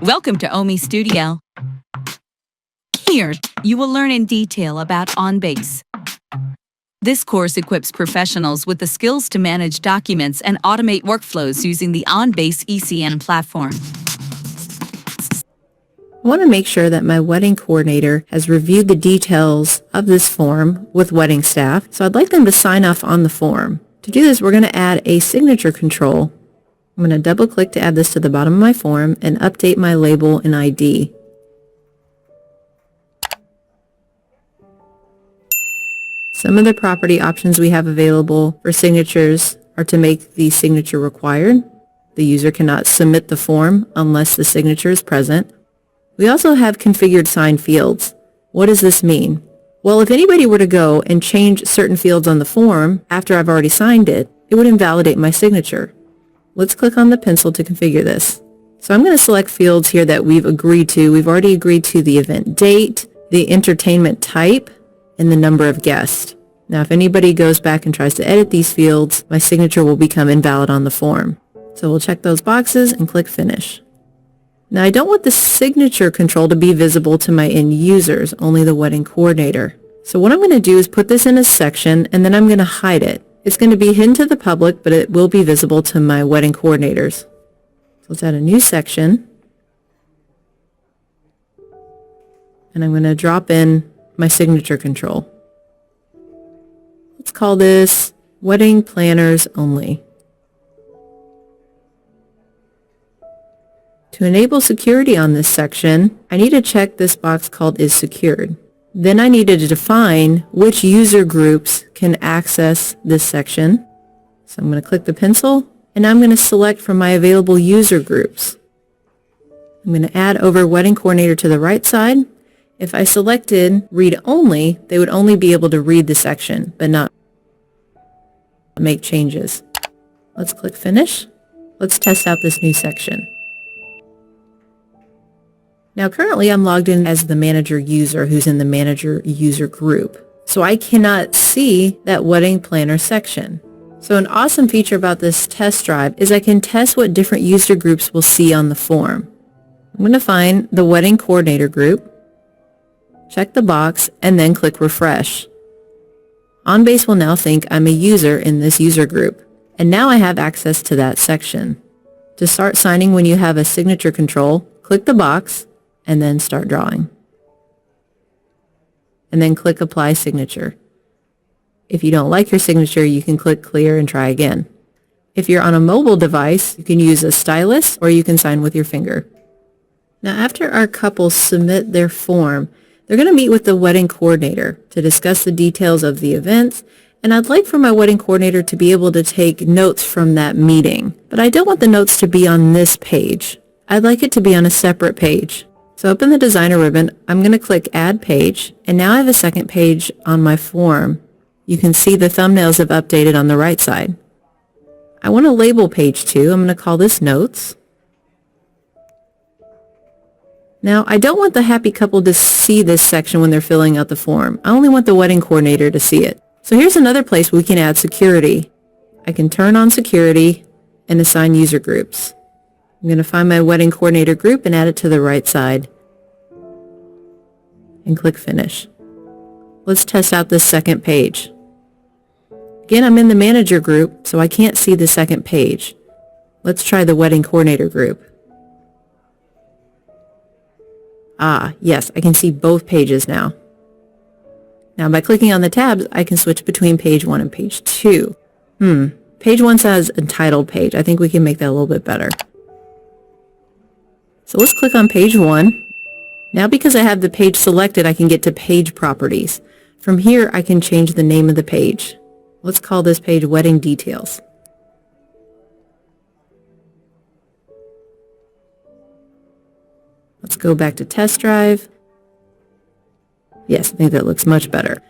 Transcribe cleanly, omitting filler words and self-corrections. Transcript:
Welcome to Omi-Studio. Here, you will learn in detail about ONBASE. This course equips professionals with the skills to manage documents and automate workflows using the ONBASE ECM platform. I want to make sure that my wedding coordinator has reviewed the details of this form with wedding staff, so I'd like them to sign off on the form. To do this, we're going to add a signature control. I'm going to double-click to add this to the bottom of my form and update my label and ID. Some of the property options we have available for signatures are to make the signature required. The user cannot submit the form unless the signature is present. We also have configured sign fields. What does this mean? Well, if anybody were to go and change certain fields on the form after I've already signed it, it would invalidate my signature. Let's click on the pencil to configure this. So I'm going to select fields here that we've agreed to. We've already agreed to the event date, the entertainment type, and the number of guests. Now, if anybody goes back and tries to edit these fields, my signature will become invalid on the form. So we'll check those boxes and click Finish. Now, I don't want the signature control to be visible to my end users, only the wedding coordinator. So what I'm going to do is put this in a section, and then I'm going to hide it. It's going to be hidden to the public, but it will be visible to my wedding coordinators. So let's add a new section. And I'm going to drop in my signature control. Let's call this Wedding Planners Only. To enable security on this section, I need to check this box called Is Secured. Then I need to define which user groups can access this section. So I'm going to click the pencil, and I'm going to select from my available user groups. I'm going to add over Wedding Coordinator to the right side. If I selected Read Only, they would only be able to read the section, but not make changes. Let's click Finish. Let's test out this new section. Now currently I'm logged in as the manager user who's in the manager user group. So I cannot see that wedding planner section. So an awesome feature about this test drive is I can test what different user groups will see on the form. I'm going to find the wedding coordinator group, check the box, and then click Refresh. ONBASE will now think I'm a user in this user group, and now I have access to that section. To start signing when you have a signature control, click the box, and then start drawing. And then click Apply Signature. If you don't like your signature, you can click Clear and try again. If you're on a mobile device, you can use a stylus or you can sign with your finger. Now, after our couples submit their form, they're going to meet with the wedding coordinator to discuss the details of the events, and I'd like for my wedding coordinator to be able to take notes from that meeting. But I don't want the notes to be on this page. I'd like it to be on a separate page. So open the designer ribbon, I'm going to click Add Page, and now I have a second page on my form. You can see the thumbnails have updated on the right side. I want to label page 2. I'm going to call this Notes. Now, I don't want the happy couple to see this section when they're filling out the form. I only want the wedding coordinator to see it. So here's another place we can add security. I can turn on security and assign user groups. I'm going to find my wedding coordinator group and add it to the right side. And click Finish. Let's test out this second page. Again, I'm in the manager group, so I can't see the second page. Let's try the wedding coordinator group. Ah, yes, I can see both pages now. Now, by clicking on the tabs, I can switch between page 1 and page 2. Page 1 says Entitled Page. I think we can make that a little bit better. So let's click on page 1. Now because I have the page selected, I can get to Page Properties. From here, I can change the name of the page. Let's call this page Wedding Details. Let's go back to Test Drive. Yes, I think that looks much better.